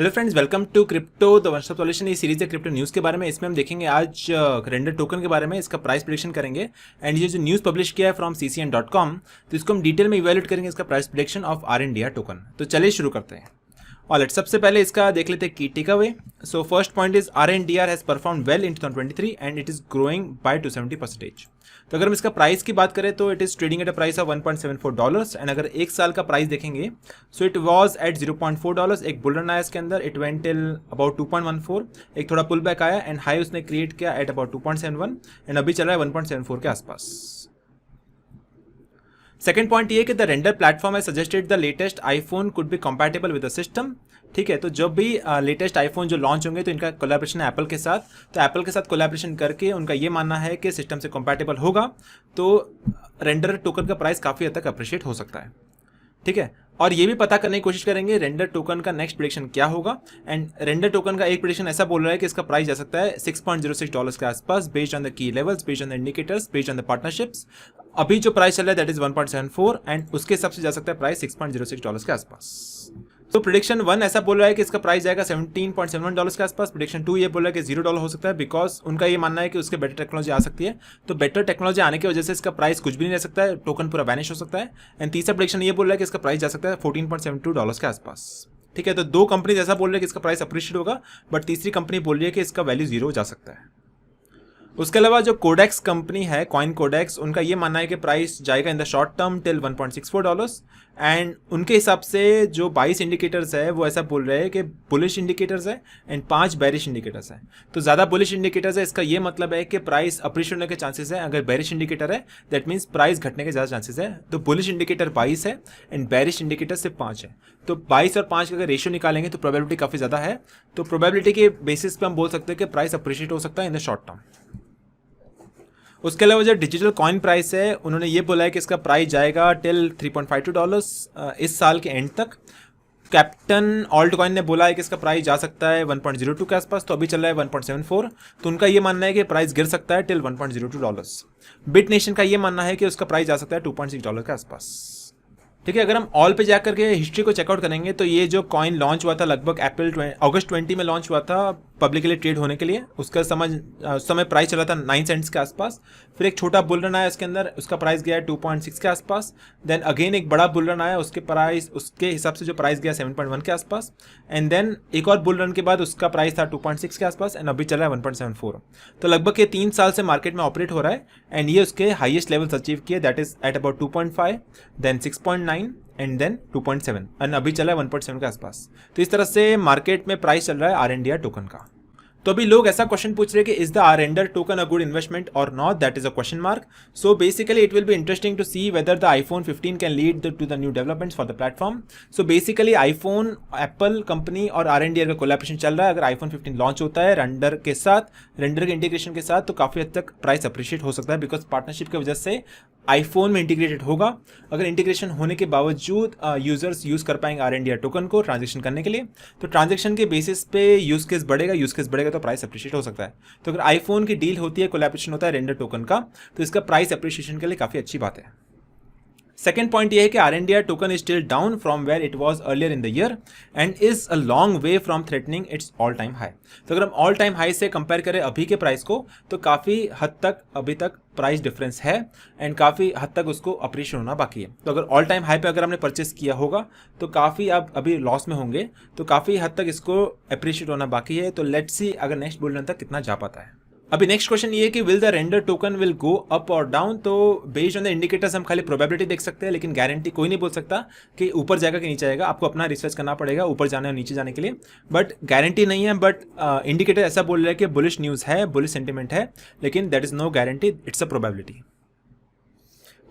Hello friends, welcome to crypto the one stop solution. ये series है crypto news के बारे में। इसमें हम देखेंगे आज रेंडर टोकन के बारे में, इसका प्राइस प्रेडिक्शन करेंगे एंड ये जो न्यूज़ पब्लिश किया है फ्रॉम CCN.com, तो इसको हम डिटेल में इवैल्यूएट करेंगे, इसका price prediction of RNDR token. तो चलिए शुरू करते हैं। ऑलराइट, सबसे पहले इसका देख लेते हैं key takeaway. So first point is RNDR has perform well in 2023 and it is growing by 270%। तो अगर हम इसका प्राइस की बात करें तो it is trading at a price of $1.74 and अगर एक साल का प्राइस देखेंगे सो इट वाज एट $0.4। एक बुल रन आया इसके अंदर, इट वेंट टिल अबाउट 2.14, एक थोड़ा पुल बैक आया एंड हाई उसने क्रिएट किया एट अबाउट 2.71 एंड अभी चल रहा है 1.74 के आसपास। सेकेंड पॉइंट ये कि द रेंडर प्लेटफॉर्म है suggested the latest iPhone could be compatible with the system. ठीक है, तो जब भी लेटेस्ट आईफोन जो लॉन्च होंगे तो इनका कोलैबोरेशन है एप्पल के साथ, तो एप्पल के साथ कोलैबोरेशन करके उनका ये मानना है कि सिस्टम से कंपैटिबल होगा तो रेंडर टोकन का प्राइस काफ़ी हद तक अप्रिशिएट हो सकता है। ठीक है, और ये भी पता करने की कोशिश करेंगे रेंडर टोकन का नेक्स्ट प्रेडिक्शन क्या होगा। एंड रेंडर टोकन का एक प्रेडिक्शन ऐसा बोल रहा है कि इसका प्राइस जा सकता है $6.06 के आसपास, based on the key levels, based on the indicators, based on the partnerships. अभी जो प्राइस चल रहा है दैट इज 1.74 एंड उसके हिसाब से जा सकता है प्राइस $6.06 के आसपास। तो प्रेडिक्शन 1 ऐसा बोल रहा है कि इसका प्राइस जाएगा $17.71 के आसपास। प्रेडिक्शन 2 ये बोल रहा है कि $0 हो सकता है, बिकॉज उनका ये मानना है कि उसके बेटर टेक्नोलॉजी आ सकती है। तो बेटर टेक्नोलॉजी आने की वजह से इसका प्राइस कुछ भी नहीं रह सकता है, टोकन पूरा वैनिश हो सकता है। एंड तीसरा प्रेडिक्शन ये बोल रहा है कि इसका प्राइस जा सकता है $14.72 के आसपास। ठीक है, तो दो कंपनी ऐसा बोल रहे हैं कि इसका प्राइस अप्रिशिएट होगा, बट तीसरी कंपनी बोल रही है कि इसका वैल्यू 0 जा सकता है। उसके अलावा जो कोडेक्स कंपनी है, कॉइन कोडेक्स, उनका ये मानना है कि प्राइस जाएगा in the short term till $1.64 and उनके हिसाब से जो 22 इंडिकेटर्स है वो ऐसा बोल रहे हैं कि बुलिश इंडिकेटर्स है एंड 5 बेरिश इंडिकेटर्स है। तो ज़्यादा बुलिश इंडिकेटर्स है, इसका ये मतलब है कि प्राइस अप्रिशिएट होने के चांसेस है। अगर बेरिश इंडिकेटर है दैट मीन्स प्राइस घटने के ज़्यादा चांसेस है। तो बुलिश इंडिकेटर 22 है एंड बेरिश इंडिकेटर सिर्फ 5 है। तो 22 और 5 का अगर रेशियो निकालेंगे तो प्रोबेबिलिटी काफ़ी ज़्यादा है। तो प्रोबेबिलिटी के बेसिस पे हम बोल सकते हैं कि प्राइस अप्रिशिएट हो सकता है इन द शॉर्ट टर्म। उसके अलावा जो डिजिटल कॉइन प्राइस है, उन्होंने ये बोला है कि इसका प्राइस जाएगा टिल $3.52 इस साल के एंड तक। कैप्टन ऑल्ट कॉइन ने बोला है कि इसका प्राइस जा सकता है 1.02 के आसपास, तो अभी चल रहा है 1.74। तो उनका ये मानना है कि प्राइस गिर सकता है टिल $1.02। बिट नेशन का ये मानना है कि उसका प्राइस जा सकता है $2.6 के आसपास। ठीक है, अगर हम ऑल पे जाकर के हिस्ट्री को चेकआउट करेंगे तो ये जो कॉइन लॉन्च हुआ था लगभग अगस्त 20 में लॉन्च हुआ था पब्लिकली ट्रेड होने के लिए। उसका समय प्राइस चला था 9 सेंट्स के आसपास। फिर एक छोटा बुल रन आया इसके अंदर, उसका प्राइस गया 2.6 के आसपास। देन अगेन एक बड़ा बुल रन आया, उसके हिसाब से जो प्राइस गया 7.1 के आसपास। एंड देन एक और बुल रन के बाद उसका प्राइस था 2.6 के आसपास एंड अभी चल रहा है 1.74। तो लगभग ये 3 साल से मार्केट में ऑपरेट हो रहा है एंड ये उसके हाईएस्ट लेवल्स अचीव किए, that is at about 2.5, then 6.9 and then 2.7 and अभी चला है 1.7 के आसपास। तो इस तरह से मार्केट में प्राइस चल रहा है RNDR टोकन का। तो अभी लोग ऐसा क्वेश्चन पूछ रहे हैं कि is the RNDR token a good investment or not, that is a question mark. So basically it will be interesting to see whether the iPhone 15 can lead to the new developments for the platform. So basically iPhone, Apple company और RNDR का collaboration चल रहा है। अगर iPhone 15 launch होता है render के integration के साथ, तो काफ़ी हद तक प्राइस अप्रिशिएट हो सकता है, बिकॉज पार्टनरशिप की वजह से आईफोन में इंटीग्रेटेड होगा। अगर इंटीग्रेशन होने के बावजूद यूजर्स यूज़ कर पाएंगे RNDR टोकन को ट्रांजेक्शन करने के लिए, तो ट्रांजेक्शन के बेसिस पे यूज़ केस बढ़ेगा तो प्राइस अप्रिशिएट हो सकता है। तो अगर आईफोन की डील होती है, कोलैबोरेशन होता है रेंडर टोकन का, तो इसका प्राइस अप्रिशिएशन के लिए काफ़ी अच्छी बात है। सेकेंड पॉइंट ये है कि RNDR token is still down from where it was earlier in the year and is a long way from threatening its all time high. तो अगर हम ऑल टाइम हाई से कंपेयर करें अभी के प्राइस को, तो काफ़ी हद तक अभी तक प्राइस डिफरेंस है एंड काफ़ी हद तक उसको अप्रिशिएट होना बाकी है। तो अगर ऑल टाइम हाई पे अगर हमने परचेस किया होगा तो काफ़ी आप अभी लॉस में होंगे, तो काफ़ी हद तक इसको अप्रिशिएट होना बाकी है। तो लेट्स सी अगर नेक्स्ट बुल रन तक कितना जा पाता है। अभी नेक्स्ट क्वेश्चन ये है कि will the render token will go up और डाउन। तो बेस्ड ऑन द इंडिकेटर्स हम खाली प्रोबेबिलिटी देख सकते हैं, लेकिन गारंटी कोई नहीं बोल सकता कि ऊपर जाएगा कि नीचे जाएगा। आपको अपना रिसर्च करना पड़ेगा ऊपर जाने और नीचे जाने के लिए, बट गारंटी नहीं है। बट इंडिकेटर ऐसा बोल रहा है कि बुलिश न्यूज़ है, बुलिश सेंटिमेंट है, लेकिन that is no guarantee, it's a probability.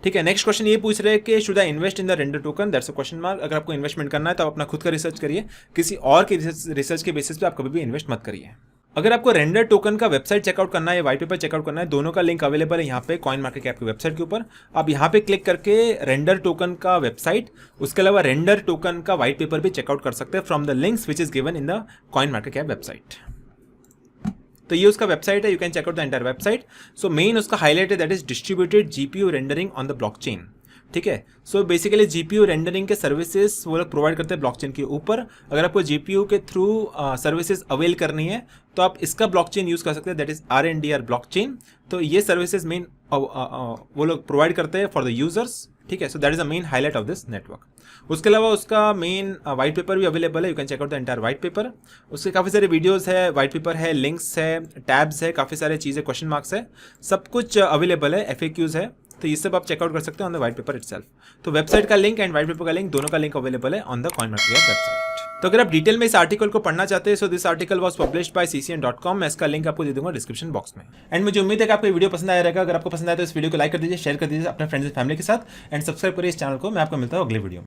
ठीक है, नेक्स्ट क्वेश्चन ये पूछ रहे हैं कि should I invest in the render token, that's a question mark. अगर आपको इन्वेस्टमेंट करना है तो आप अपना खुद का रिसर्च करिए, किसी और के रिसर्च के बेसिस पे आप कभी भी इन्वेस्ट मत करिए। अगर आपको रेंडर टोकन का वेबसाइट चेकआउट करना है या व्हाइट पेपर चेकआउट करना है, दोनों का लिंक अवेलेबल है यहाँ पे कॉइन मार्केट कैप की वेबसाइट के ऊपर। आप यहाँ पे क्लिक करके रेंडर टोकन का वेबसाइट, उसके अलावा रेंडर टोकन का व्हाइट पेपर भी चेकआउट कर सकते हैं from the links which is given in the coin market cap website. तो ये उसका वेबसाइट है, you can checkout the entire website. So main उसका हाईलाइट है that is distributed GPU rendering on the blockchain. ठीक है। सो बेसिकली जीपीयू रेंडरिंग के services वो लोग प्रोवाइड करते हैं ब्लॉकचेन के ऊपर। अगर आपको जीपीयू के थ्रू सर्विसेज अवेल करनी है तो आप इसका ब्लॉकचेन यूज़ कर सकते हैं, दैट इज RNDR ब्लॉकचेन। तो ये सर्विसेज मेन वो लोग प्रोवाइड करते हैं फॉर द यूजर्स, ठीक है। So that is the main highlight of this network. उसके अलावा उसका मेन वाइट पेपर भी अवेलेबल है, you can check out the entire white paper. उसके काफ़ी सारे वीडियोस है, वाइट पेपर है, लिंक्स है, टैब्स है, काफ़ी सारे चीज़ें, क्वेश्चन मार्क्स है, सब कुछ अवेलेबल है, FAQs है। तो ये सब आप चेकआउट कर सकते हैं on the white paper itself. तो वेबसाइट का लिंक एंड वाइट पेपर का लिंक, दोनों का लिंक अवेलेबल है ऑन द CoinMarketCap वेबसाइट। तो अगर आप डिटेल में इस आर्टिकल को पढ़ना चाहते हैं, so this article was published by CCN.com, मैं इसका लिंक आपको दे दूंगा डिस्क्रिप्शन बॉक्स में। एंड मुझे उम्मीद है कि आपको ये वीडियो पसंद आया रहेगा। अगर आपको पसंद आया तो इस वीडियो को लाइक कर दीजिए, शेयर कर दीजिए अपने फ्रेंड्स एंड फैमिली के साथ, एंड सब्सक्राइब करिए इस चैनल को। मैं आपको मिलता हूँ अगले वीडियो में।